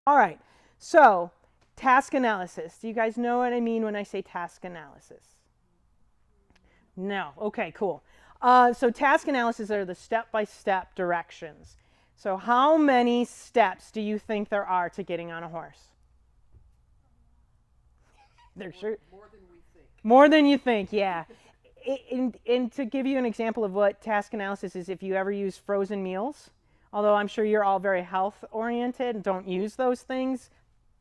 All right, so task analysis. Do you guys know what I mean when I say task analysis? No. Okay, cool. So task analysis are the step-by-step directions. So how many steps do you think there are to getting on a horse? There's sure More than we think. more than you think, yeah. And to give you an example of what task analysis is, if you ever use frozen meals, although I'm sure you're all very health oriented and don't use those things,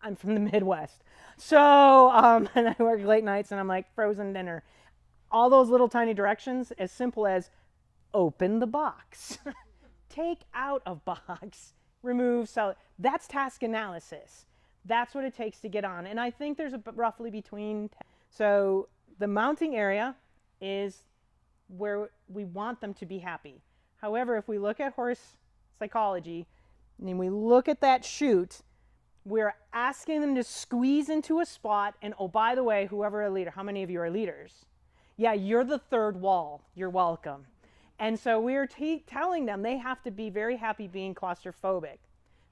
I'm from the Midwest. So, and I work late nights and I'm like, frozen dinner. All those little tiny directions, as simple as open the box, take out of box, remove solid. That's task analysis. That's what it takes to get on. And I think there's roughly between. So the mounting area is where we want them to be happy. However, if we look at horse psychology and we look at that chute, we're asking them to squeeze into a spot. And oh, by the way, whoever a leader, how many of you are leaders? Yeah, you're the third wall. You're welcome. And so we're telling them they have to be very happy being claustrophobic.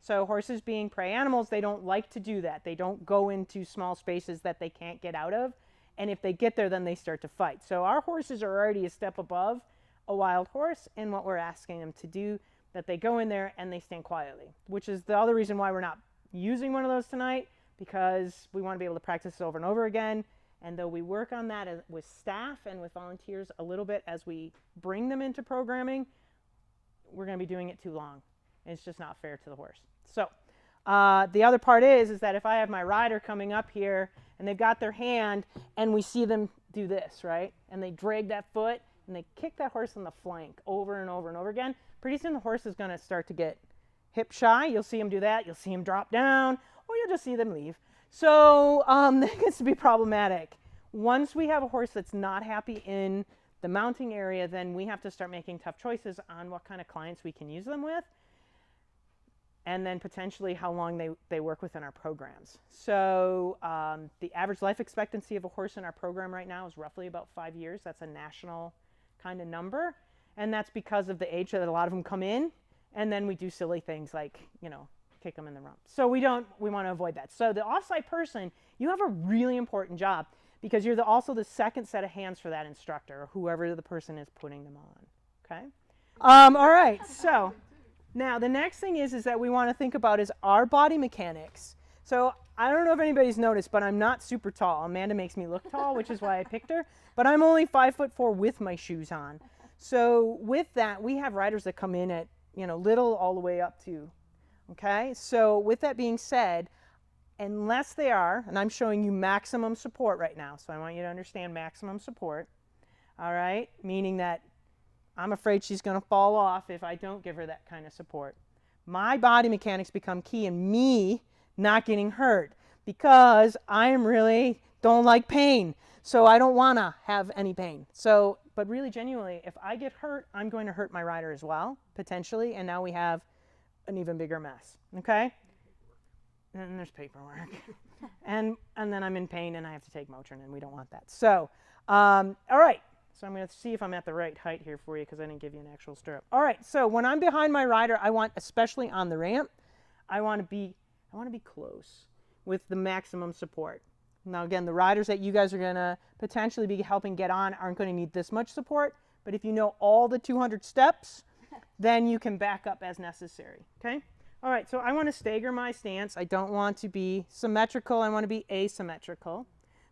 So horses being prey animals, they don't like to do that. They don't go into small spaces that they can't get out of. And if they get there, then they start to fight. So our horses are already a step above a wild horse in what we're asking them to do, that they go in there and they stand quietly, which is the other reason why we're not using one of those tonight, because we want to be able to practice this over and over again. And though we work on that with staff and with volunteers a little bit as we bring them into programming, we're going to be doing it too long. And it's just not fair to the horse. So the other part is that if I have my rider coming up here and they've got their hand and we see them do this, right? And they drag that foot and they kick that horse in the flank over and over and over again, pretty soon the horse is going to start to get hip shy. You'll see him do that. You'll see him drop down, or you'll just see them leave. So that gets to be problematic. Once we have a horse that's not happy in the mounting area, then we have to start making tough choices on what kind of clients we can use them with, and then potentially how long they work within our programs. So the average life expectancy of a horse in our program right now is roughly about 5 years. That's a national kind of number. And that's because of the age that a lot of them come in. And then we do silly things like, kick them in the rump. So we want to avoid that. So the offsite person, you have a really important job because you're also the second set of hands for that instructor, or whoever the person is putting them on. Okay? All right. So now the next thing is that we want to think about is our body mechanics. So I don't know if anybody's noticed, but I'm not super tall. Amanda makes me look tall, which is why I picked her. But I'm only 5'4" with my shoes on. So with that, we have riders that come in at little all the way up to, okay? So with that being said, unless they are, and I'm showing you maximum support right now, so I want you to understand maximum support, all right? Meaning that I'm afraid she's gonna fall off if I don't give her that kind of support. My body mechanics become key in me not getting hurt because I really don't like pain. So I don't wanna have any pain. So, but really genuinely, if I get hurt, I'm going to hurt my rider as well, potentially, and now we have an even bigger mess, okay? And there's paperwork. and then I'm in pain and I have to take Motrin, and we don't want that. So, all right. So I'm going to see if I'm at the right height here for you because I didn't give you an actual stirrup. All right, so when I'm behind my rider, I want, especially on the ramp, I want to be close with the maximum support. Now again, the riders that you guys are going to potentially be helping get on aren't going to need this much support, but if you know all the 200 steps, then you can back up as necessary, okay? All right, so I want to stagger my stance. I don't want to be symmetrical. I want to be asymmetrical.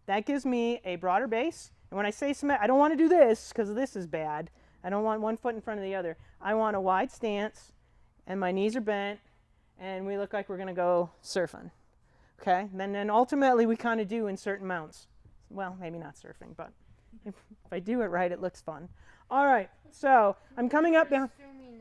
That gives me a broader base. And when I say I don't want to do this because this is bad. I don't want one foot in front of the other. I want a wide stance, and my knees are bent, and we look like we're going to go surfing. Okay? And then ultimately we kind of do in certain mounts. Well, maybe not surfing, but if I do it right, it looks fun. All right, so I'm coming up now. Assuming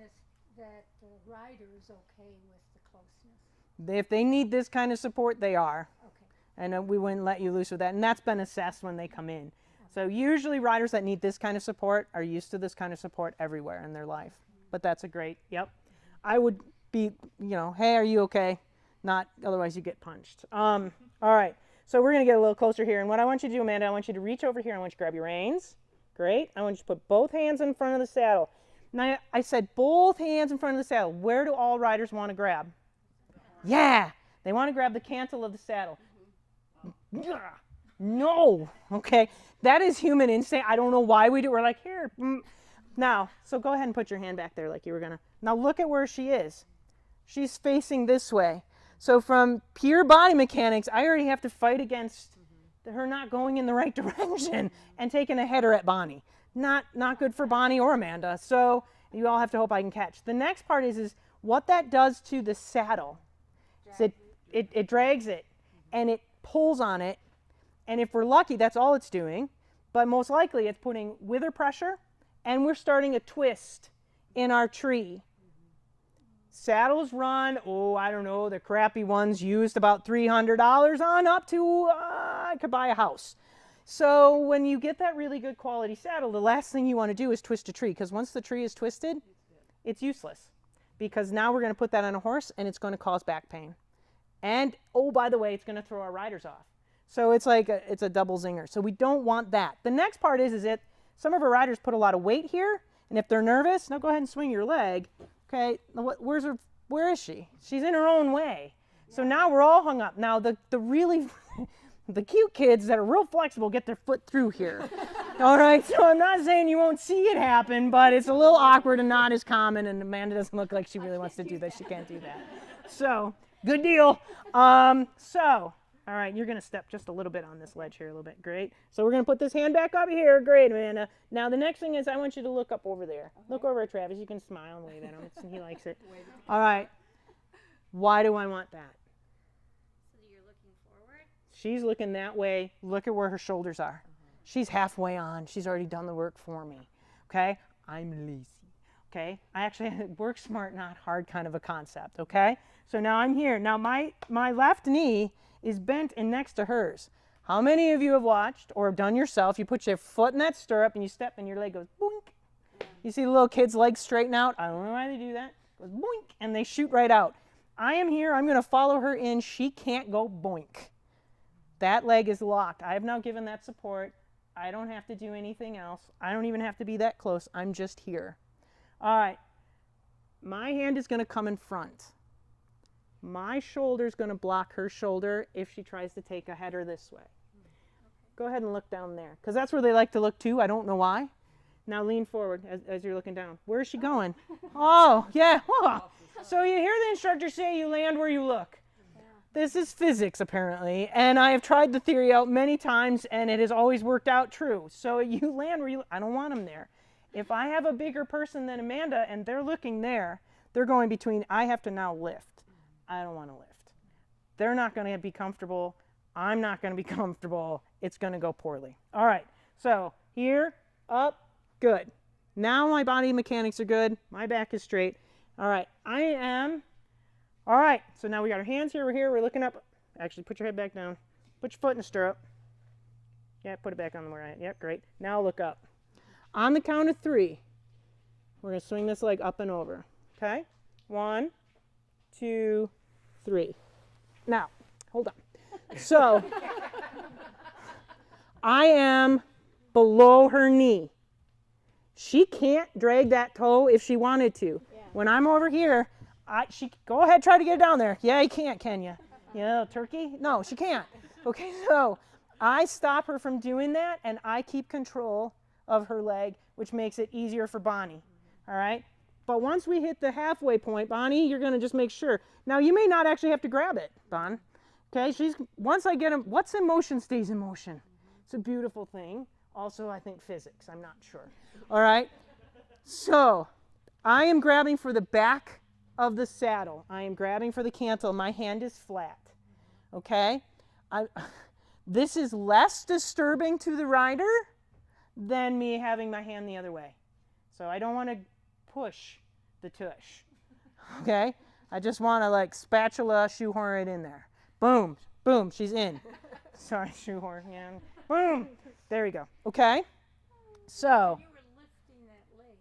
that the rider is okay with the closeness. If they need this kind of support, they are. Okay. And we wouldn't let you loose with that. And that's been assessed when they come in. So usually riders that need this kind of support are used to this kind of support everywhere in their life. But that's a great, yep. I would be, hey, are you okay? Not, otherwise you get punched. All right, so we're going to get a little closer here. And what I want you to do, Amanda, I want you to reach over here. I want you to grab your reins. Great. I want you to put both hands in front of the saddle. Now, I said both hands in front of the saddle. Where do all riders want to grab? Yeah, They want to grab the cantle of the saddle. No, okay, that is human instinct. I don't know why we do. We're like, here, now. So go ahead and put your hand back there, like you were gonna. Now look at where she is. She's facing this way. So from pure body mechanics, I already have to fight against her not going in the right direction and taking a header at Bonnie. Not good for Bonnie or Amanda. So you all have to hope I can catch. The next part is what that does to the saddle. It drags it and it pulls on it. And if we're lucky, that's all it's doing. But most likely it's putting wither pressure, and we're starting a twist in our tree. Saddles run, I don't know, the crappy ones used about $300 on up to, I could buy a house. So when you get that really good quality saddle, the last thing you want to do is twist a tree, because once the tree is twisted, it's useless. Because now we're going to put that on a horse, and it's going to cause back pain. And, by the way, it's going to throw our riders off. So it's like it's a double zinger. So we don't want that. The next part is that some of our riders put a lot of weight here, and if they're nervous, now go ahead and swing your leg. Okay, where is she? She's in her own way. So now we're all hung up. Now the really, the cute kids that are real flexible get their foot through here. All right, so I'm not saying you won't see it happen, but it's a little awkward and not as common, and Amanda doesn't look like she really wants to do that. She can't do that. So, good deal. All right, you're going to step just a little bit on this ledge here a little bit. Great. So we're going to put this hand back up here. Great, Amanda. Now the next thing is I want you to look up over there. Okay. Look over at Travis. You can smile and wave at him. He likes it. All right. Why do I want that? So you're looking forward? She's looking that way. Look at where her shoulders are. She's halfway on. She's already done the work for me. Okay? I'm lazy. Okay? I actually work smart, not hard kind of a concept. Okay? So now I'm here. Now my left knee is bent and next to hers. How many of you have watched or have done yourself? You put your foot in that stirrup and you step and your leg goes boink. You see the little kid's legs straighten out? I don't know why they do that. It goes boink and they shoot right out. I am here. I'm going to follow her in. She can't go boink. That leg is locked. I have now given that support. I don't have to do anything else. I don't even have to be that close. I'm just here. All right. My hand is going to come in front. My shoulder is going to block her shoulder if she tries to take a header this way. Go ahead and look down there, because that's where they like to look too. I don't know why. Now lean forward as you're looking down. Where is she going? Oh, yeah. Oh. So you hear the instructor say you land where you look. This is physics, apparently, and I have tried the theory out many times, and it has always worked out true. So you land where you look. I don't want them there. If I have a bigger person than Amanda and they're looking there, they're going between, I have to now lift. I don't want to lift. They're not going to be comfortable. I'm not going to be comfortable. It's going to go poorly. All right. So here, up, good. Now my body mechanics are good. My back is straight. All right. All right. So now we got our hands here. We're here. We're looking up. Actually, put your head back down. Put your foot in the stirrup. Yeah, put it back on where I am. Yep, great. Now look up. On the count of 3, we're going to swing this leg up and over. Okay? 1, 2, 3. Now, hold on. So, I am below her knee. She can't drag that toe if she wanted to. Yeah. When I'm over here, she go ahead, try to get it down there. Yeah, you can't, can you? Turkey? No, she can't. Okay, so I stop her from doing that, and I keep control of her leg, which makes it easier for Bonnie. All right? But once we hit the halfway point, Bonnie, you're going to just make sure. Now, you may not actually have to grab it, Bon. Okay, once I get him, what's in motion stays in motion. It's a beautiful thing. Also, I think physics. I'm not sure. All right? So, I am grabbing for the back of the saddle. I am grabbing for the cantle. My hand is flat. Okay? This is less disturbing to the rider than me having my hand the other way. So, I don't want to push the tush. Okay? I just want to spatula shoehorn it in there. Boom. Boom. She's in. Sorry, shoehorn. Yeah. Boom. There we go. Okay? So. When you were lifting that leg,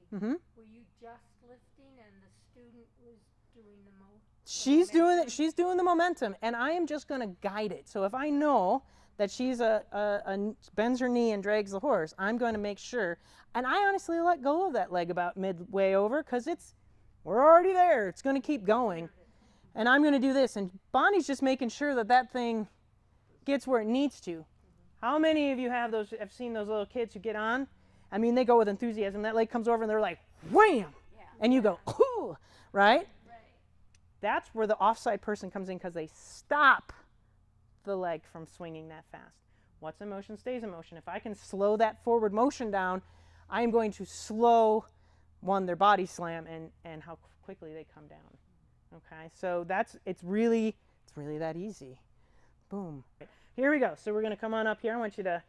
were you just lifting and the student was doing the She's doing it. She's doing the momentum, and I am just going to guide it. So if I know that she's bends her knee and drags the horse, I'm going to make sure. And I honestly let go of that leg about midway over because we're already there. It's going to keep going. and I'm going to do this. And Bonnie's just making sure that that thing gets where it needs to. How many of you have seen those little kids who get on? I mean, they go with enthusiasm. That leg comes over and they're like, wham! Yeah. And you go, ooh, right? Right. That's where the offside person comes in because they stop the leg from swinging that fast. What's in motion stays in motion. If I can slow that forward motion down, I am going to slow, their body slam and how quickly they come down. Okay, so it's really that easy. Boom. Here we go. So we're going to come on up here. I want you to,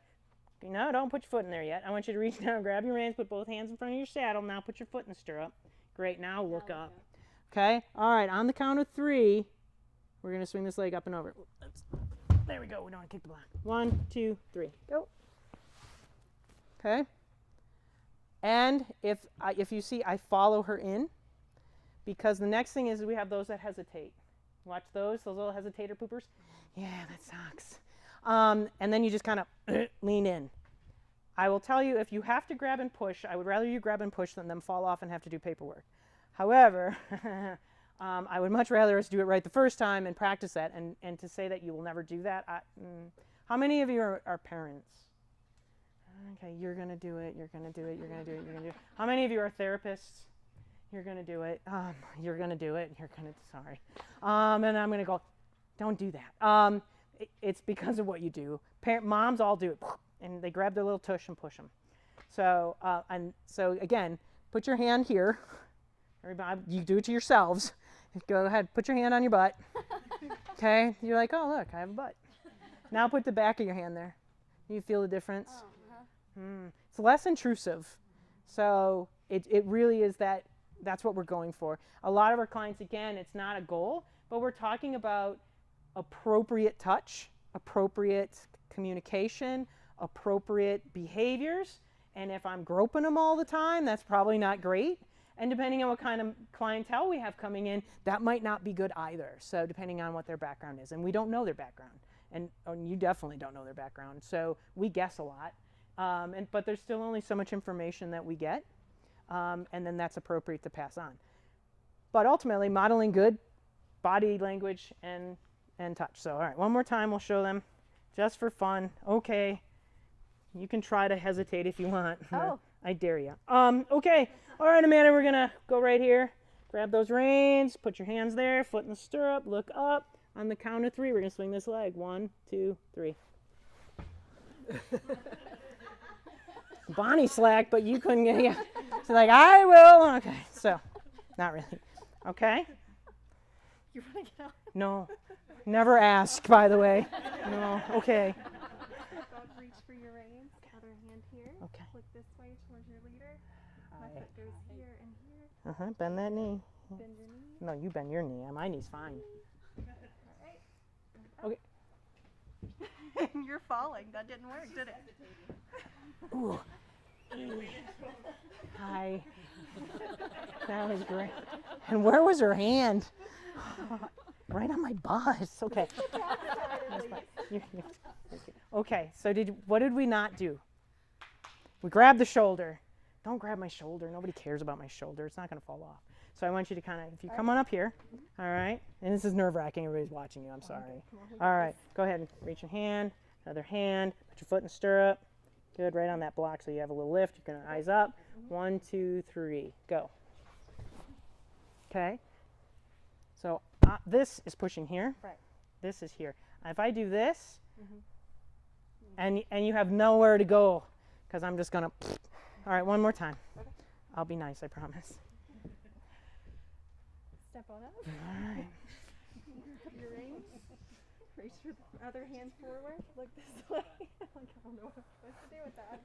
no, don't put your foot in there yet. I want you to reach down, grab your reins, put both hands in front of your saddle. Now put your foot in the stirrup. Great, now look up. Okay, all right, on the count of 3, we're going to swing this leg up and over. There we go. We don't want to kick the block. 1, 2, 3. Go. Okay. And if you see, I follow her in, because the next thing is we have those that hesitate. Watch those little hesitator poopers. Yeah, that sucks. And then you just kind of lean in. I will tell you, if you have to grab and push, I would rather you grab and push than them fall off and have to do paperwork. However, I would much rather us do it right the first time and practice that, and to say that you will never do that. How many of you are parents? Okay, you're going to do it, you're going to do it, you're going to do it, you're going to do it. How many of you are therapists? You're going to do it, you're going to do it, you're going to, sorry. And I'm going to go, don't do that. It's because of what you do. Moms all do it, and they grab their little tush and push them. So again, put your hand here. Everybody, you do it to yourselves. Go ahead, put your hand on your butt. Okay, you're like, oh look, I have a butt. Now put the back of your hand there. You feel the difference? It's less intrusive. So it really is that's what we're going for. A lot of our clients, again, it's not a goal, but we're talking about appropriate touch, appropriate communication, appropriate behaviors. And if I'm groping them all the time, that's probably not great. And depending on what kind of clientele we have coming in, that might not be good either. So depending on what their background is. And we don't know their background. And you definitely don't know their background. So we guess a lot. But there's still only so much information that we get. And then that's appropriate to pass on. But ultimately, modeling good body language and touch. So all right, one more time we'll show them just for fun. Okay, you can try to hesitate if you want. Oh. I dare you. Okay, all right, Amanda, we're gonna go right here. Grab those reins, put your hands there, foot in the stirrup, look up. On the count of 3, we're gonna swing this leg. 1, 2, 3. Bonnie slack, but you couldn't get it. She's like, I will. Okay, so not really. Okay. You want to get out? No, never ask, by the way. No, okay. Reach for your reins. Other hand here. Okay. Look this way towards your leader. My foot goes here and here. Bend that knee. Bend your knee. No, you bend your knee. My knee's fine. All right. Okay. You're falling. That didn't work, did it? Ooh. Hi. That was great. And where was her hand? Right on my bus. Okay. Okay, so what did we not do? We grabbed the shoulder. Don't grab my shoulder. Nobody cares about my shoulder. It's not going to fall off. So I want you to kind of, if you come on up here, all right? And this is nerve-wracking. Everybody's watching you. I'm sorry. All right. Go ahead and reach your hand. Other hand. Put your foot in the stirrup. Good. Right on that block so you have a little lift. You're going to eyes up. 1, 2, 3. Go. Okay. So this is pushing here. Right. This is here. If I do this, and you have nowhere to go, because I'm just going to, all right, one more time. Okay. I'll be nice, I promise. Step on up. All right. Your reins. Reach your other hand forward. Look this way. I don't know what I'm supposed to do with that.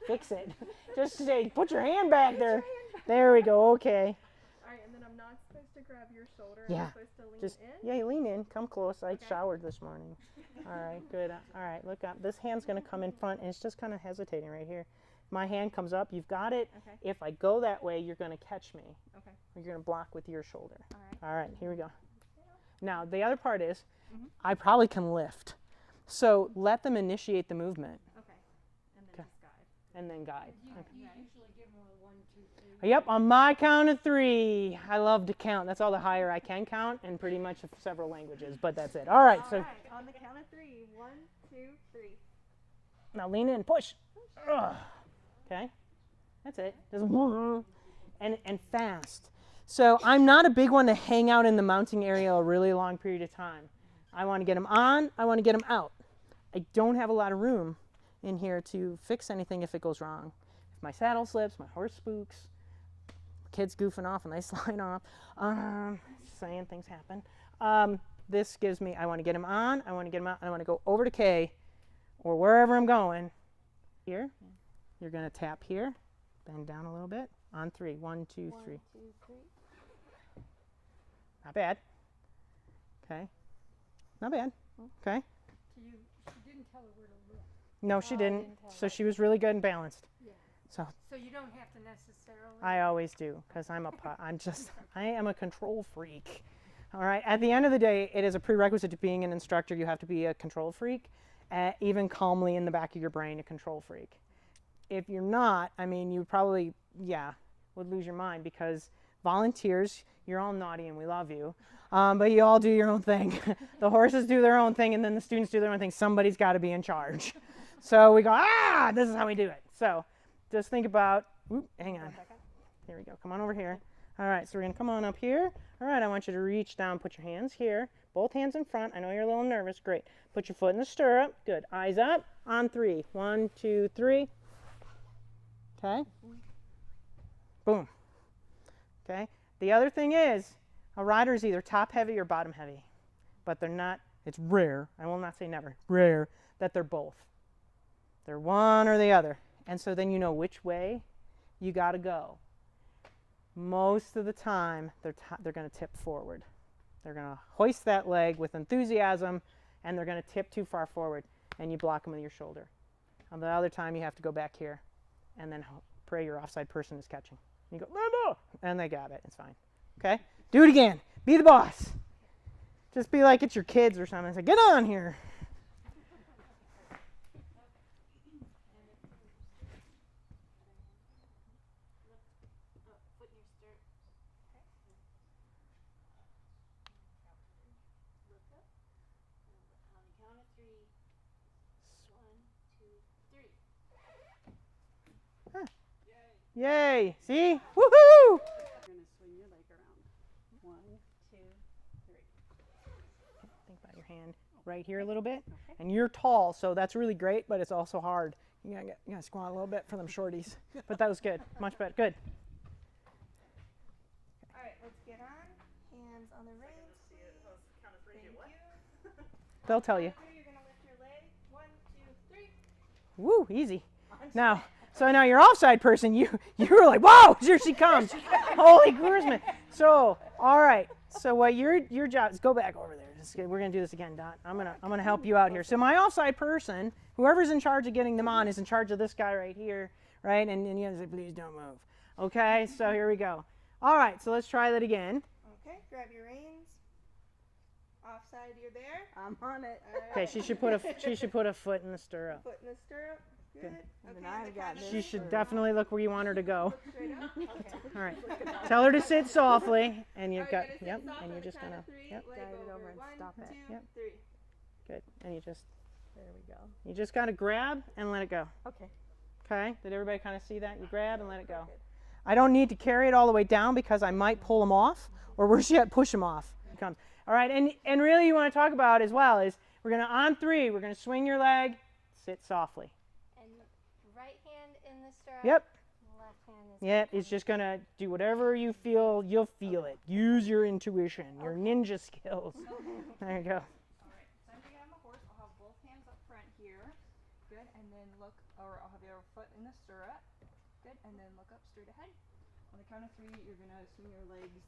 Fix it. Just say, put your hand back there. There we go. Okay. All right, and then I'm not supposed to grab your shoulder. Yeah. I'm supposed to lean Just in. yeah, lean in. Come close. I Okay. showered this morning. All right, good. All right, look up. This hand's going to come in front, and it's just kind of hesitating right here. My hand comes up. You've got it. Okay. If I go that way, you're going to catch me. Okay. Or you're going to block with your shoulder. All right. All right, here we go. Now, the other part is Mhm. I probably can lift. So let them initiate the movement Okay. And then Okay. just guide. and then guide. You Okay. usually give them a 1, 2, 3. Yep, on my count of 3. I love to count. That's all the higher I can count in pretty much several languages, but that's it. All right, so All right, on the count of 3. 1, 2, 3. now lean in, push. Ugh. Okay, that's it. Just and fast. So I'm not a big one to hang out in the mounting area a really long period of time. I want to get them on. I want to get them out. I don't have a lot of room in here to fix anything if it goes wrong. If my saddle slips, my horse spooks, kids goofing off and they slide off. Saying things happen. This gives me, I want to get them on, I want to get them out, I want to go over to K or wherever I'm going. Here, you're going to tap here, bend down a little bit, on 3. 1, 2, 3. 1, 2, 3. Not bad. Okay. Not bad. Okay. She didn't tell her where to look. No, she didn't. didn't tell So her. she was really good and balanced. Yeah. So So you don't have to necessarily. I always do because I am a control freak. All right. At the end of the day, it is a prerequisite to being an instructor. You have to be a control freak, even calmly in the back of your brain, a control freak. If you're not, I mean, you probably, would lose your mind because volunteers, you're all naughty and we love you, but you all do your own thing. The horses do their own thing and then the students do their own thing. Somebody's got to be in charge. So we go, this is how we do it. So just think about, hang on. Here we go. Come on over here. All right, so we're going to come on up here. All right, I want you to reach down, put your hands here, both hands in front. I know you're a little nervous. Great. Put your foot in the stirrup. Good. Eyes up on 3. 1, 2, 3. Okay. Boom. Okay. The other thing is, a rider is either top heavy or bottom heavy, but they're not, it's rare, I will not say never, rare that they're both. They're one or the other. And so then you know which way you got to go. Most of the time, they're going to tip forward. They're going to hoist that leg with enthusiasm, and they're going to tip too far forward, and you block them with your shoulder. On the other time, you have to go back here, and then pray your offside person is catching. You go, no, and they got it. It's fine. Okay? Do it again. Be the boss. Just be like it's your kids or something. Say, get on here. Yay! See? Woohoo! You're going to swing your leg around. 1, 2, 3. Think about your hand right here a little bit. Okay. And you're tall, so that's really great, but it's also hard. You gotta squat a little bit for them shorties. But that was good. Much better. Good. All right, let's get on. Hands on the reins, please. Thank you. They'll tell you. You're going to lift your leg. 1, 2, 3. Woo, easy. Now, so now your offside person, you were like, whoa, here she comes. Holy Christmas. So, all right. So what your job is, go back over there. We're gonna do this again, Dot. I'm gonna help you out here. So my offside person, whoever's in charge of getting them on, is in charge of this guy right here, right? And you have to say, please don't move. Okay. So here we go. All right. So let's try that again. Okay, grab your reins. Offside, you're there. I'm on it. All right. Okay. She should put a foot in the stirrup. Foot in the stirrup. Good. And Okay, then I've the got count of this. She 3. should definitely look where you want her to go. Look straight up. Okay. All right. Tell her to sit softly, and you've All right, got you're gonna sit yep, soft and on you're the just count gonna of 3, yep, leg Guide it over and 1, stop it. 2, Yep. 3. good, and you just There we go. you just gotta grab and let it go. Okay. Okay? Did everybody kind of see that? You grab and let it go. I don't need to carry it all the way down because I might pull them off, or worse yet, push them off. Comes. All right, and really you want to talk about as well is we're gonna on 3, we're gonna swing your leg, sit softly. And right hand in the stirrup. Yep. Left hand is. Yep, it's just gonna do whatever you feel, you'll feel it. Use your intuition, your ninja skills. There you go. All right, so I'm going to get on the horse. I'll have both hands up front here. Good, and then look, or I'll have your foot in the stirrup. Good, and then look up straight ahead. On the count of 3, you're going to swing your legs.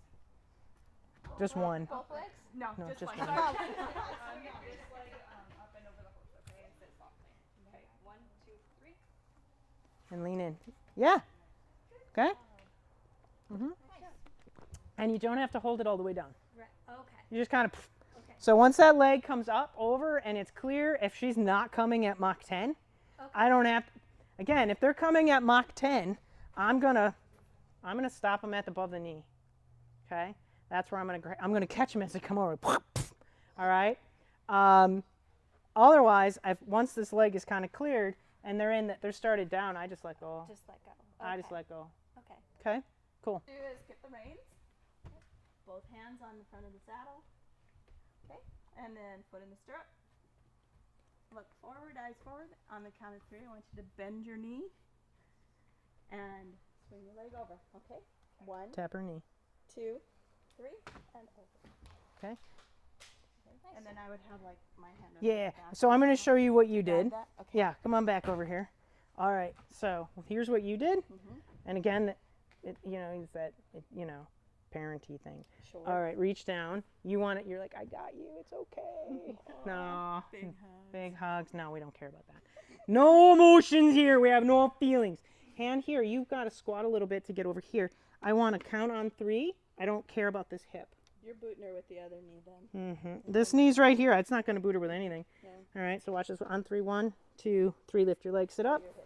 Just one. Both legs? No, No, just one. one. Sorry. This leg up and over the horse, okay? And sit softly. Okay, 1, 2, 3. And lean in. Yeah. Okay? And you don't have to hold it all the way down. Right. Okay. You just kind of. Okay. So once that leg comes up over and it's clear, if she's not coming at Mach 10, Okay. I don't have. Again, if they're coming at Mach 10, I'm going to I'm going to stop them at above the knee. Okay? That's where I'm going to catch them as they come over. All right? Otherwise, once this leg is kind of cleared and they're started down, I just let go. Just let go. I just let go. Okay. Okay? Cool. Do is get the reins. Both hands on the front of the saddle. Okay. And then foot in the stirrup. Look forward, eyes forward. On the count of 3, I want you to bend your knee and swing your leg over. Okay. 1, Tap her knee. 2, 3, and over. Okay? And then I would have like my hand over Yeah. the back. So I'm going to show you what you Grab did. that. Okay. Yeah, come on back over here. All right. So here's what you did. And again, it's that, parenty thing. Sure. All right, reach down. You want it, you're like, I got you, it's okay. No. Big hugs. Big hugs. No, we don't care about that. No emotions here. We have no feelings. Hand here. You've got to squat a little bit to get over here. I want to count on 3. I don't care about this hip. You're booting her with the other knee then. This knee's right here. It's not going to boot her with anything. No. All right, so watch this. On 3, 1, 2, 3. Lift your leg, sit up. You're hitting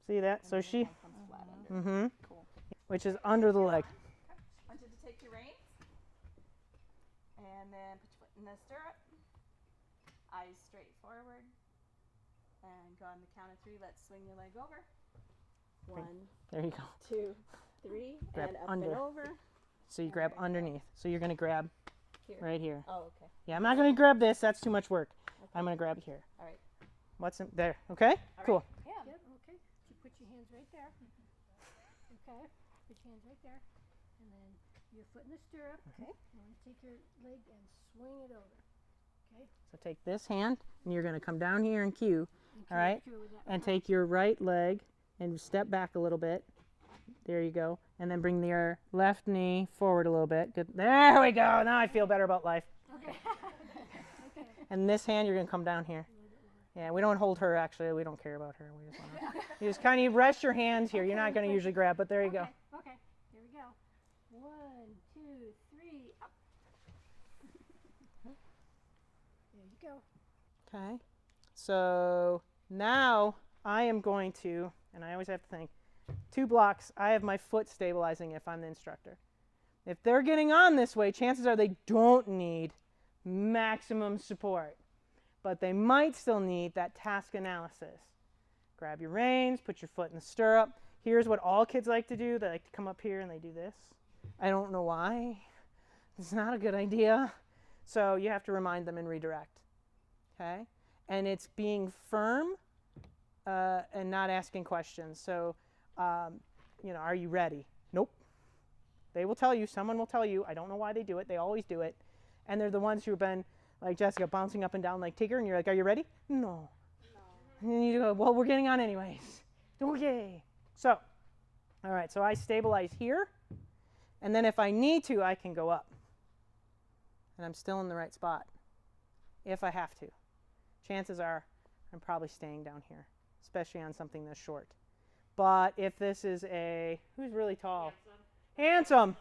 it. See that? So she, Comes flat under. Cool. which is under the leg. I want you to take your reins and then put your foot in the stirrup. Eyes straight forward. And go on the count of 3. Let's swing your leg over. 1, There you go. 2, 3, Grab and up under. and over. So you grab underneath. So you're going to grab Here. right here. Oh, okay. Yeah, I'm not going to grab this. That's too much work. I'm going to grab it here. All right. What's in there? Okay? Cool. Yep, okay. So you put your hands right there. Okay, put your hands right there. And then your foot in the stirrup. Okay. You want to take your leg and swing it over. Okay? So take this hand, and you're going to come down here and cue, all right? Cue with that And one. take your right leg and step back a little bit. There you go. And then bring your left knee forward a little bit. Good. There we go. Now I feel better about life. Okay. And this hand, you're going to come down here. Yeah, we don't hold her, actually. We don't care about her. We just want to. You just kind of rest your hands here. You're not going to usually grab, but there you go. Okay, here we go. 1, 2, 3, up. There you go. Okay. So now I am going to, and I always have to think, 2 blocks, I have my foot stabilizing if I'm the instructor. If they're getting on this way, chances are they don't need maximum support, but they might still need that task analysis. Grab your reins, put your foot in the stirrup. Here's what all kids like to do. They like to come up here and they do this. I don't know why. It's not a good idea. So you have to remind them and redirect. Okay? And it's being firm and not asking questions. So, are you ready? Nope. They will tell you. Someone will tell you. I don't know why they do it. They always do it. And they're the ones who have been, like Jessica, bouncing up and down like Tigger. And you're like, are you ready? No. And then you go, well, we're getting on anyways. Okay. So, all right. So I stabilize here. And then if I need to, I can go up. And I'm still in the right spot. If I have to. Chances are I'm probably staying down here, especially on something this short. But if this is who's really tall? Handsome.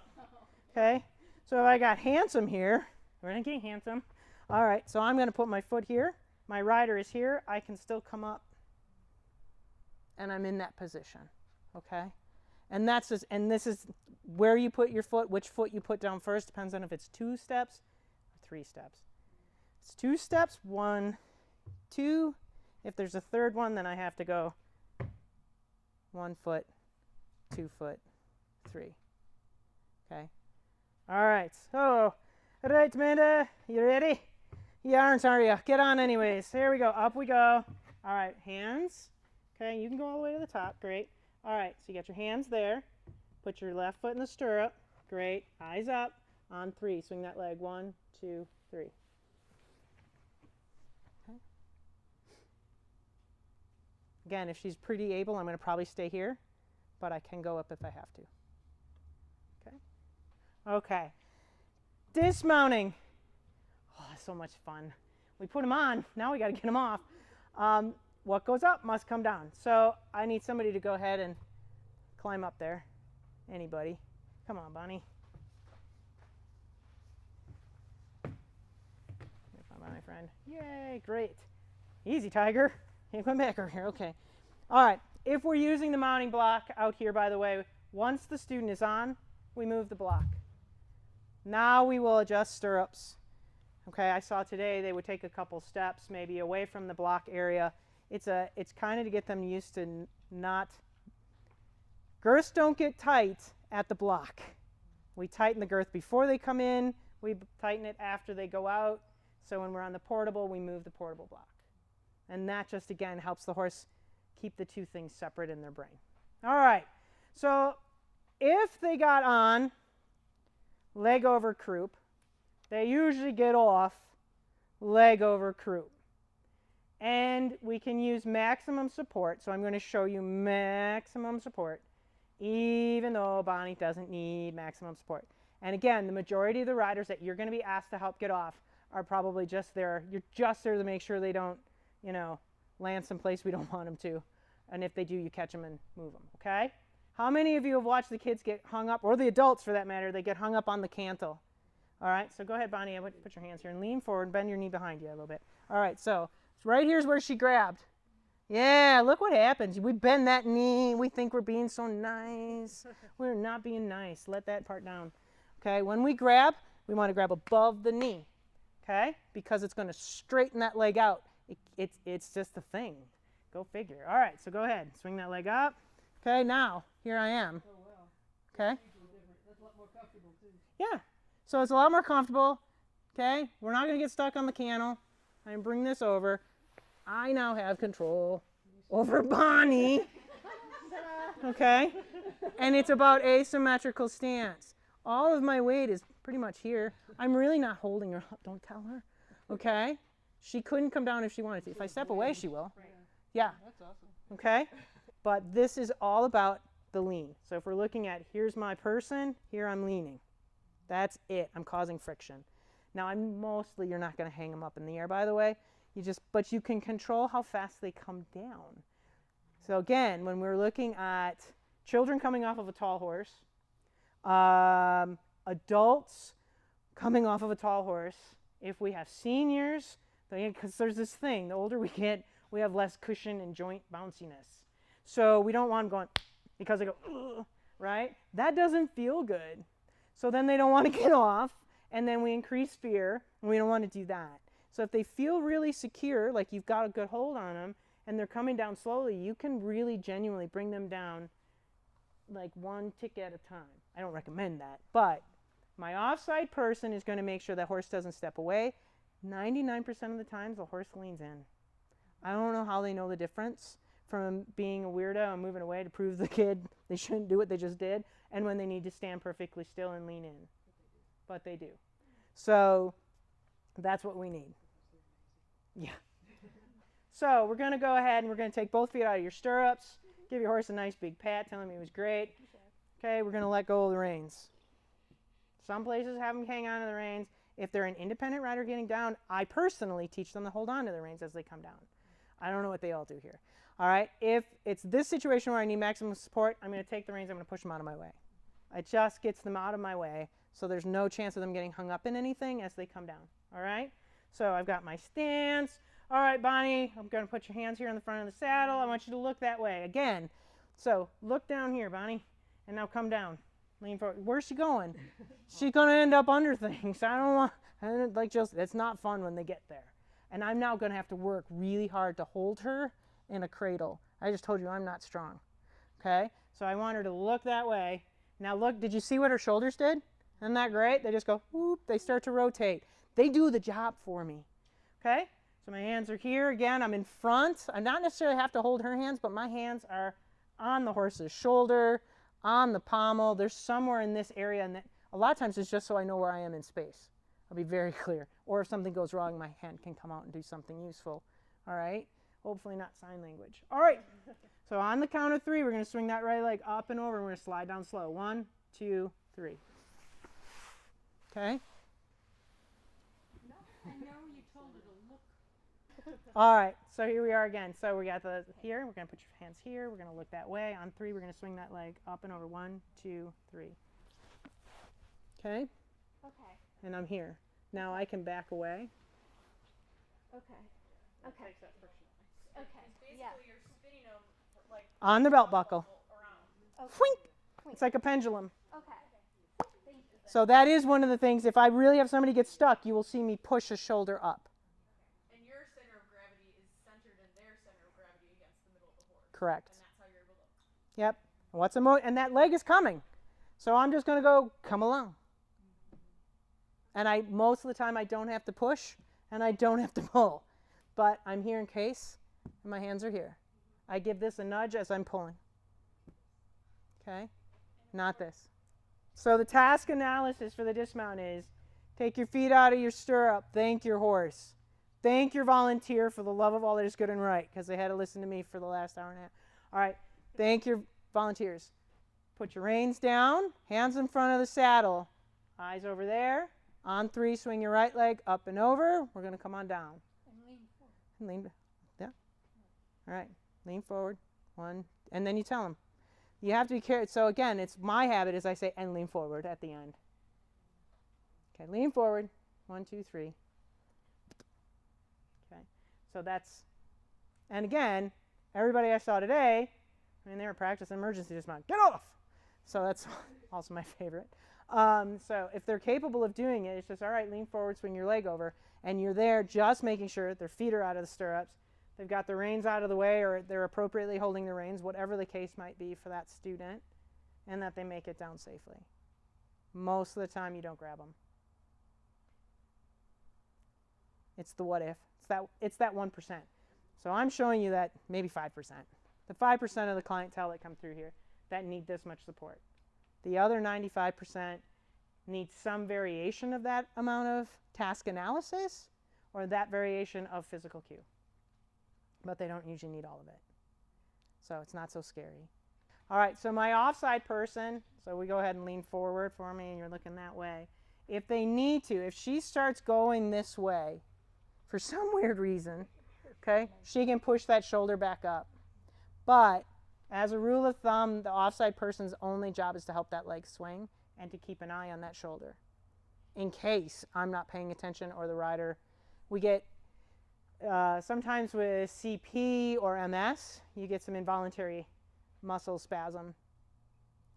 Okay. So if I got handsome here, we're going to get handsome. All right. So I'm going to put my foot here. My rider is here. I can still come up. And I'm in that position. Okay. And this is where you put your foot, which foot you put down first, depends on if it's 2 steps or 3 steps. It's 2 steps, 1, 2. If there's a third one, then I have to go 1 foot, 2 foot, 3. Okay. All right. So, all right, Amanda, you ready? You aren't, are you? Get on anyways. Here we go. Up we go. All right. Hands. Okay. You can go all the way to the top. Great. All right. So you got your hands there. Put your left foot in the stirrup. Great. Eyes up. On 3. Swing that leg. 1, 2, 3. Okay. Again, if she's pretty able, I'm going to probably stay here, but I can go up if I have to. Okay. Okay. Dismounting. Oh, so much fun. We put them on. Now we got to get them off. What goes up must come down. So I need somebody to go ahead and climb up there. Anybody? Come on, Bonnie. Come on, my friend. Yay, great. Easy, Tiger. You come back over here. Okay. All right. if we're using the mounting block out here, by the way, once the student is on, we move the block. Now we will adjust stirrups. Okay, I saw today they would take a couple steps maybe away from the block area. It's kind of to get them used to not, girths don't get tight at the block. We tighten the girth before they come in, we tighten it after they go out. So when we're on the portable, we move the portable block. And that just, again, helps the horse keep the two things separate in their brain. All right, so if they got on leg over croup, they usually get off leg over croup. And we can use maximum support. So I'm going to show you maximum support, even though Bonnie doesn't need maximum support. And again, the majority of the riders that you're going to be asked to help get off are probably just there. You're just there to make sure they don't, land someplace we don't want them to. And if they do, you catch them and move them, okay? How many of you have watched the kids get hung up, or the adults for that matter, they get hung up on the cantle? All right, so go ahead, Bonnie, put your hands here and lean forward and bend your knee behind you a little bit. All right, so right here's where she grabbed. Yeah, look what happens. We bend that knee. We think we're being so nice. We're not being nice. Let that part down. Okay, when we grab, we want to grab above the knee, okay, because it's going to straighten that leg out. It's just a thing. Go figure. All right, so go ahead. Swing that leg up. Okay, now, here I am. Oh, wow. Okay? That's a lot more comfortable, too. Yeah, so it's a lot more comfortable. Okay, we're not going to get stuck on the cantle. I can bring this over. I now have control over Bonnie. Okay? And it's about asymmetrical stance. All of my weight is pretty much here. I'm really not holding her up. Don't tell her. Okay? She couldn't come down if she wanted to. If I step away, she will. Yeah. That's awesome. Okay? But this is all about the lean. So if we're looking at here's my person, here I'm leaning. That's it. I'm causing friction. Now, you're not going to hang them up in the air, by the way. But you can control how fast they come down. So again, when we're looking at children coming off of a tall horse, adults coming off of a tall horse, if we have seniors, because there's this thing, the older we get, we have less cushion and joint bounciness. So we don't want them going because they go, ugh, right? That doesn't feel good. So then they don't want to get off, and then we increase fear, and we don't want to do that. So if they feel really secure, like you've got a good hold on them, and they're coming down slowly, you can really genuinely bring them down like one tick at a time. I don't recommend that, but my offside person is going to make sure that horse doesn't step away. 99% of the times the horse leans in. I don't know how they know the difference from being a weirdo and moving away to prove the kid they shouldn't do what they just did, and when they need to stand perfectly still and lean in. But they do. So that's what we need. Yeah. So we're going to go ahead and we're going to take both feet out of your stirrups, give your horse a nice big pat, tell him he was great. Okay, we're going to let go of the reins. Some places have them hang on to the reins. If they're an independent rider getting down, I personally teach them to hold on to the reins as they come down. I don't know what they all do here. All right, if it's this situation where I need maximum support, I'm going to take the reins, I'm going to push them out of my way. It just gets them out of my way, so there's no chance of them getting hung up in anything as they come down. All right, so I've got my stance. All right, Bonnie, I'm going to put your hands here in the front of the saddle. I want you to look that way again. So look down here, Bonnie, and now come down. Lean forward. Where's she going? She's going to end up under things. It's not fun when they get there. And I'm now going to have to work really hard to hold her in a cradle. I just told you I'm not strong. Okay? So I want her to look that way. Now look, did you see what her shoulders did? Isn't that great? They just go, whoop, they start to rotate. They do the job for me. Okay? So my hands are here. Again, I'm in front. I not necessarily have to hold her hands, but my hands are on the horse's shoulder, on the pommel. There's somewhere in this area, and a lot of times it's just so I know where I am in space. I'll be very clear. Or if something goes wrong, my hand can come out and do something useful. All right? Hopefully not sign language. All right. So on the count of 3, we're going to swing that right leg up and over, and we're going to slide down slow. 1, 2, 3. Okay? No, I know you told her to look. All right. So here we are again. So we got the here. We're going to put your hands here. We're going to look that way. On 3, we're going to swing that leg up and over. 1, 2, 3. Okay? Okay. And I'm here. Now I can back away. Okay. Okay. Okay. Basically, Yeah. you're spinning them like On the belt buckle. around. Okay. Whink. It's like a pendulum. Okay. Thank you. So that is one of the things. If I really have somebody get stuck, you will see me push a shoulder up. And your center of gravity is centered in their center of gravity against the middle of the horse. Correct. And that's how you're able to. Yep. And that leg is coming. So I'm just going to go, come along. And most of the time I don't have to push and I don't have to pull. But I'm here in case, and my hands are here. I give this a nudge as I'm pulling. Okay? Not this. So the task analysis for the dismount is take your feet out of your stirrup. Thank your horse. Thank your volunteer for the love of all that is good and right, because they had to listen to me for the last hour and a half. All right. Thank your volunteers. Put your reins down, hands in front of the saddle, eyes over there. On 3, swing your right leg up and over. We're going to come on down. And lean forward. And lean, yeah. All right, lean forward. 1, and then you tell them. You have to be careful. So again, it's my habit is I say, and lean forward at the end. Okay, lean forward. 1, 2, 3. Okay, so that's, and again, everybody I saw today, they were practicing emergency dismount. Get off! So that's also my favorite. So if they're capable of doing it, it's just, all right, lean forward, swing your leg over, and you're there just making sure their feet are out of the stirrups, they've got the reins out of the way, or they're appropriately holding the reins, whatever the case might be for that student, and that they make it down safely. Most of the time, you don't grab them. It's the what if. It's that 1%. So I'm showing you that maybe 5%. The 5% of the clientele that come through here that need this much support. The other 95% need some variation of that amount of task analysis or that variation of physical cue. But they don't usually need all of it. So it's not so scary. All right, so my offside person, so we go ahead and lean forward for me and you're looking that way. If they need to, if she starts going this way for some weird reason, okay, she can push that shoulder back up. But as a rule of thumb, the offside person's only job is to help that leg swing and to keep an eye on that shoulder in case I'm not paying attention or the rider. We get, sometimes with CP or MS, you get some involuntary muscle spasm.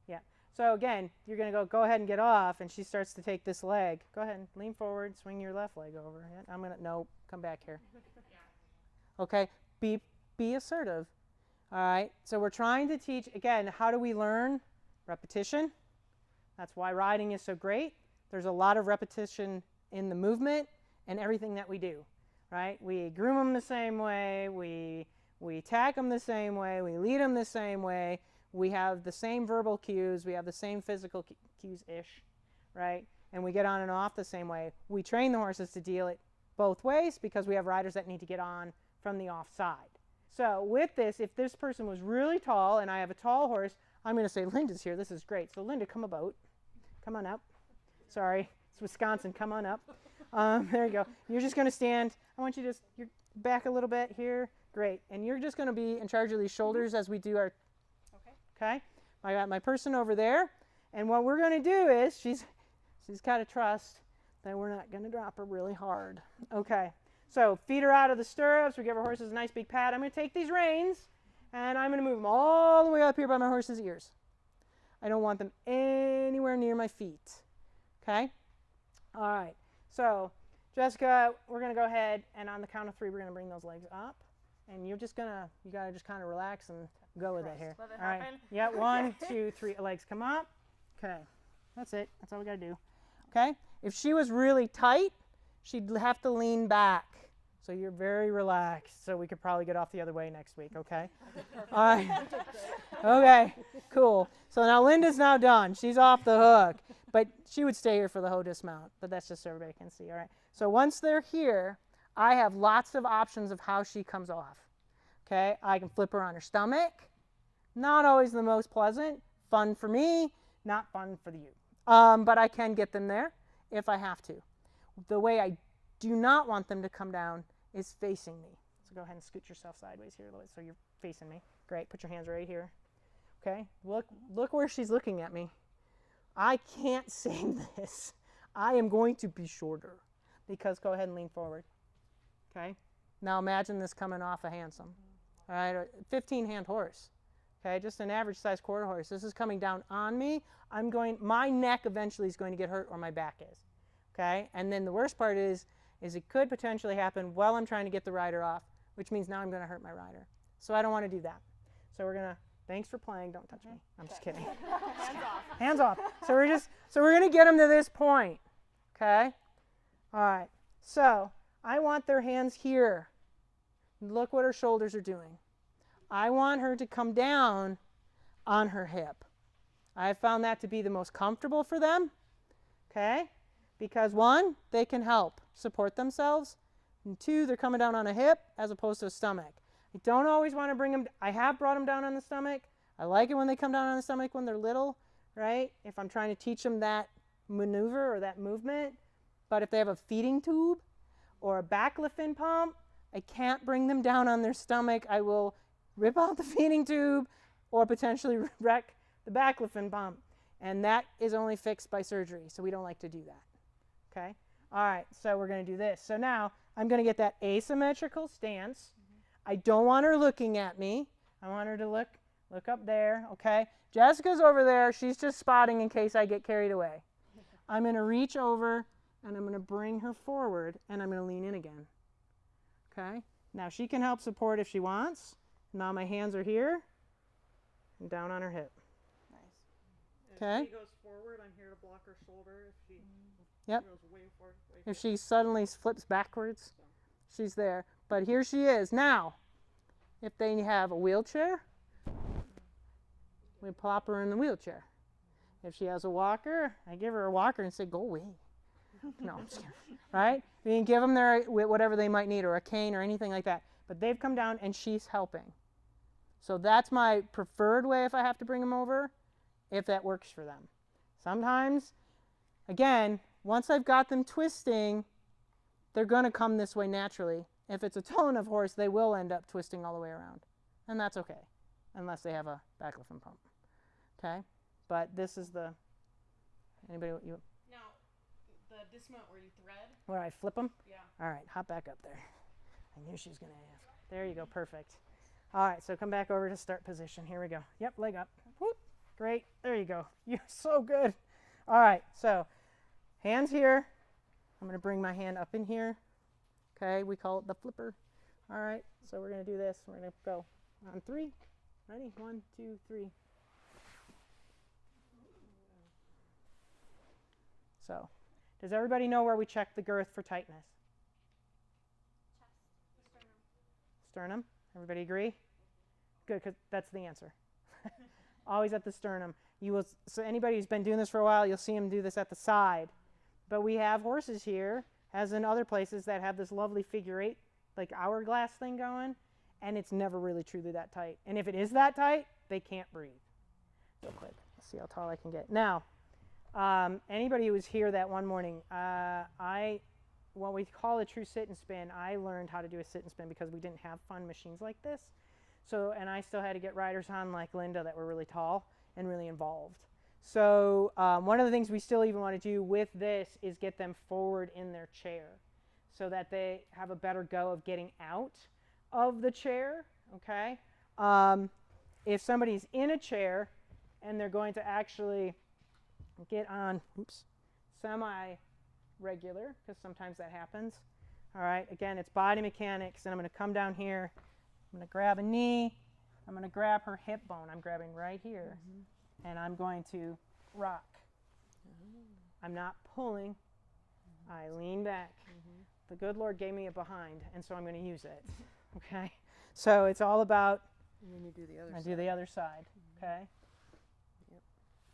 Yeah. So again, you're going to go ahead and get off, and she starts to take this leg. Go ahead and lean forward, swing your left leg over. Yeah, I'm going to, no, come back here. Okay, be assertive. All right, so we're trying to teach, again, how do we learn? Repetition. That's why riding is so great. There's a lot of repetition in the movement and everything that we do, right? We groom them the same way, we tack them the same way, we lead them the same way, we have the same verbal cues, we have the same physical cues-ish, right? And we get on and off the same way. We train the horses to deal it both ways because we have riders that need to get on from the offside. So with this, if this person was really tall and I have a tall horse, I'm going to say, Linda's here. This is great. So Linda, come about. Come on up. Sorry, it's Wisconsin. Come on up. There you go. You're just going to stand. I want you to just you're back a little bit here. Great. And you're just going to be in charge of these shoulders as we do our. Okay. I got my person over there. And what we're going to do is she's got to trust that we're not going to drop her really hard. Okay. So feet are out of the stirrups. We give our horses a nice big pat. I'm going to take these reins, and I'm going to move them all the way up here by my horse's ears. I don't want them anywhere near my feet. Okay? All right. So, Jessica, we're going to go ahead, and on the count of 3, we're going to bring those legs up. And you're just going to, you got to just kind of relax and go with it here. Let it all right. happen. Yeah, 1, 2, 3. Legs come up. Okay. That's it. That's all we got to do. Okay? If she was really tight, she'd have to lean back. So you're very relaxed. So we could probably get off the other way next week, okay? All right. Okay, cool. So now Linda's now done. She's off the hook. But she would stay here for the whole dismount. But that's just so everybody can see, all right? So once they're here, I have lots of options of how she comes off. Okay, I can flip her on her stomach. Not always the most pleasant. Fun for me, not fun for you. But I can get them there if I have to. The way I do not want them to come down is facing me. So go ahead and scoot yourself sideways here a little bit so you're facing me. Great, put your hands right here. Okay, look where she's looking at me. I can't save this. I am going to be shorter because go ahead and lean forward. Okay, now imagine this coming off a handsome. All right, a 15-hand horse. Okay, just an average size quarter horse. This is coming down on me. My neck eventually is going to get hurt, or my back is. Okay, and then the worst part is it could potentially happen while I'm trying to get the rider off, which means now I'm going to hurt my rider. So I don't want to do that. So we're gonna. Thanks for playing. Don't touch me. I'm just kidding. Hands off. Hands off. So we're gonna get them to this point. Okay. All right. So I want their hands here. Look what her shoulders are doing. I want her to come down on her hip. I have found that to be the most comfortable for them. Okay. Because one, they can help support themselves, and two, they're coming down on a hip as opposed to a stomach. I don't always want to bring them. I have brought them down on the stomach. I like it when they come down on the stomach when they're little, right? If I'm trying to teach them that maneuver or that movement. But if they have a feeding tube or a baclofen pump, I can't bring them down on their stomach. I will rip out the feeding tube or potentially wreck the baclofen pump. And that is only fixed by surgery, so we don't like to do that. Okay? All right, so we're going to do this. So now I'm going to get that asymmetrical stance. I don't want her looking at me. I want her to look up there, okay? Jessica's over there. She's just spotting in case I get carried away. I'm going to reach over, and I'm going to bring her forward, and I'm going to lean in again. Okay? Now she can help support if she wants. Now my hands are here and down on her hip. Nice. Okay? If she goes forward, I'm here to block her shoulder. If she Yep. goes way forward, If she suddenly flips backwards, she's there. But here she is. Now, if they have a wheelchair, we plop her in the wheelchair. If she has a walker, I give her a walker and say, go away. No, I'm just kidding. Right? We can give them their whatever they might need, or a cane or anything like that. But they've come down and she's helping. So that's my preferred way if I have to bring them over, if that works for them. Sometimes, again, once I've got them twisting, they're going to come this way naturally. If it's a tone of horse, they will end up twisting all the way around. And that's okay, unless they have a baclofen pump. Okay? But this is the, anybody, you, Now, the dismount where you thread. where I flip them? Yeah. All right, hop back up there. I knew she was going to ask. There you go, perfect. All right, so come back over to start position. Here we go. Yep, leg up. Whoop. Great, there you go. You're so good. All right, so hands here. I'm going to bring my hand up in here. Okay, we call it the flipper. All right, so we're going to do this. We're going to go on 3. Ready? 1, 2, 3. So, does everybody know where we check the girth for tightness? Sternum. Everybody agree? Good, because that's the answer. Always at the sternum. You will. So anybody who's been doing this for a while, you'll see them do this at the side. But we have horses here, as in other places, that have this lovely figure 8, like hourglass thing going, and it's never really truly that tight. And if it is that tight, they can't breathe. Real quick, let's see how tall I can get. Now, anybody who was here that one morning, what we call a true sit and spin, I learned how to do a sit and spin because we didn't have fun machines like this. So, and I still had to get riders on like Linda that were really tall and really involved. So one of the things we still even want to do with this is get them forward in their chair so that they have a better go of getting out of the chair, okay? If somebody's in a chair and they're going to actually get on, semi-regular, because sometimes that happens. All right, again, it's body mechanics, and I'm going to come down here. I'm going to grab a knee. I'm going to grab her hip bone. I'm grabbing right here, and I'm going to rock. I'm not pulling. I lean back. The good Lord gave me a behind, and so I'm going to use it. Okay, so it's all about. And then you do the other I side. do the other side. Okay.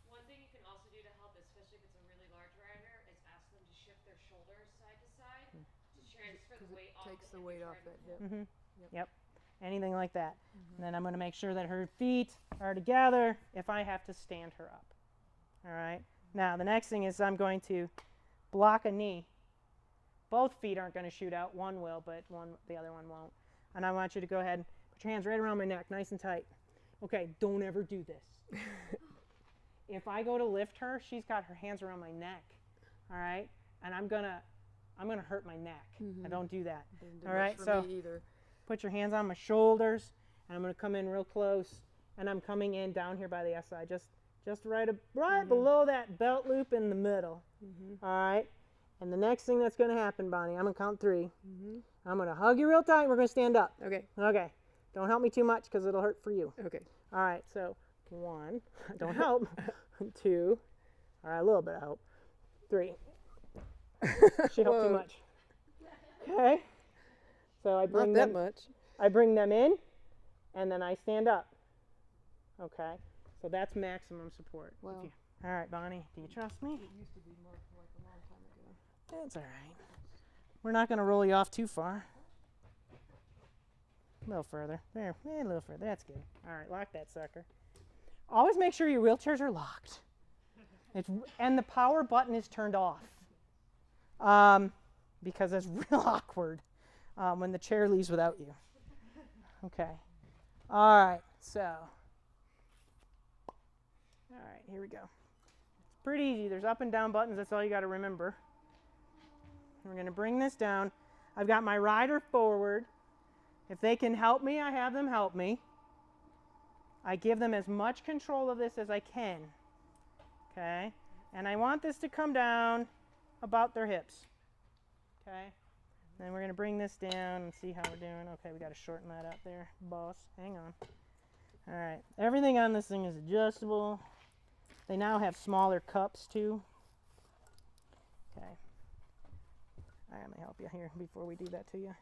One thing you can also do to help, especially if it's a really large rider, is ask them to shift their shoulders side to side to transfer the weight off. Takes the weight off that hip. Mm-hmm. Yep. Anything like that. And then I'm going to make sure that her feet are together if I have to stand her up. All right. Now the next thing is I'm going to block a knee. Both feet aren't going to shoot out. One will, but the other one won't. And I want you to go ahead and put your hands right around my neck, nice and tight. Okay. Don't ever do this. If I go to lift her, she's got her hands around my neck. All right. And I'm gonna hurt my neck. I don't do that. All right. So put your hands on my shoulders, and I'm going to come in real close, and I'm coming in down here by the SI, just right below that belt loop in the middle. All right. And the next thing that's going to happen, Bonnie, I'm going to count 3. I'm going to hug you real tight, and we're going to stand up. Okay. Okay. Don't help me too much because it'll hurt for you. Okay. All right. So 1, don't help. 2, all right, a little bit of help. 3. She helped too much. Okay. So I bring Not that them. much. I bring them in, and then I stand up. Okay. So that's maximum support. Wow. All right, Bonnie, do you trust me? It used to be more like a long time ago. That's all right. We're not going to roll you off too far. A little further. There. A little further. That's good. All right, lock that sucker. Always make sure your wheelchairs are locked. And the power button is turned off. Because it's real awkward when the chair leaves without you. Okay. All right, so. All right, here we go. It's pretty easy. There's up and down buttons. That's all you got to remember. We're going to bring this down. I've got my rider forward. If they can help me, I have them help me. I give them as much control of this as I can. Okay? And I want this to come down about their hips. Okay? Then we're going to bring this down and see how we're doing. Okay, we got to shorten that up there, boss. Hang on. All right. Everything on this thing is adjustable. They now have smaller cups too. Okay. All right, let me help you here before we do that to you.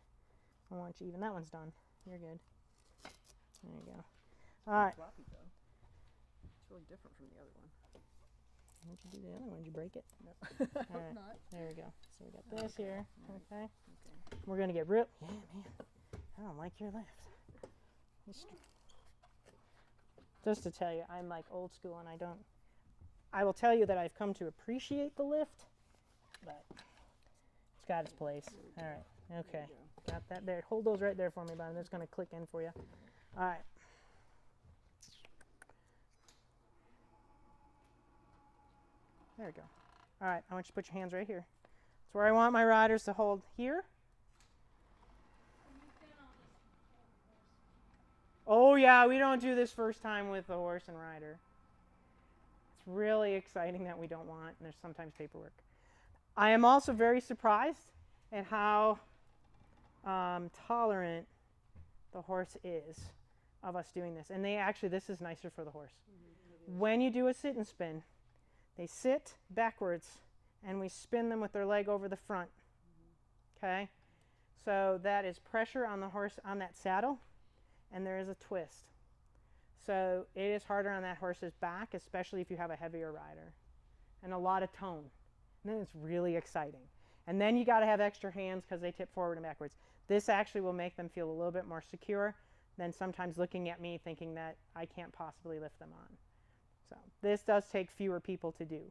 I want you even. That one's done. You're good. There you go. All right. Floppy though. It's really different from the other one. Why'd you do the other one? Did you break it? No. All right. Not. There we go. So we got this here. Okay. Okay. We're going to get real. Yeah, man. I don't like your lift. Just to tell you, I'm like old school and I will tell you that I've come to appreciate the lift, but it's got its place. All right. Okay. Got that there. Hold those right there for me, Bonnie. That's going to click in for you. All right. There we go. All right. I want you to put your hands right here. That's where I want my riders to hold here. Oh yeah, we don't do this first time with the horse and rider. It's really exciting that we don't want, and there's sometimes paperwork. I am also very surprised at how tolerant the horse is of us doing this. And this is nicer for the horse. When you do a sit and spin, they sit backwards and we spin them with their leg over the front. Okay? So that is pressure on the horse on that saddle, and there is a twist. So it is harder on that horse's back, especially if you have a heavier rider, and a lot of tone. And then it's really exciting. And then you got to have extra hands because they tip forward and backwards. This actually will make them feel a little bit more secure than sometimes looking at me thinking that I can't possibly lift them on. So this does take fewer people to do.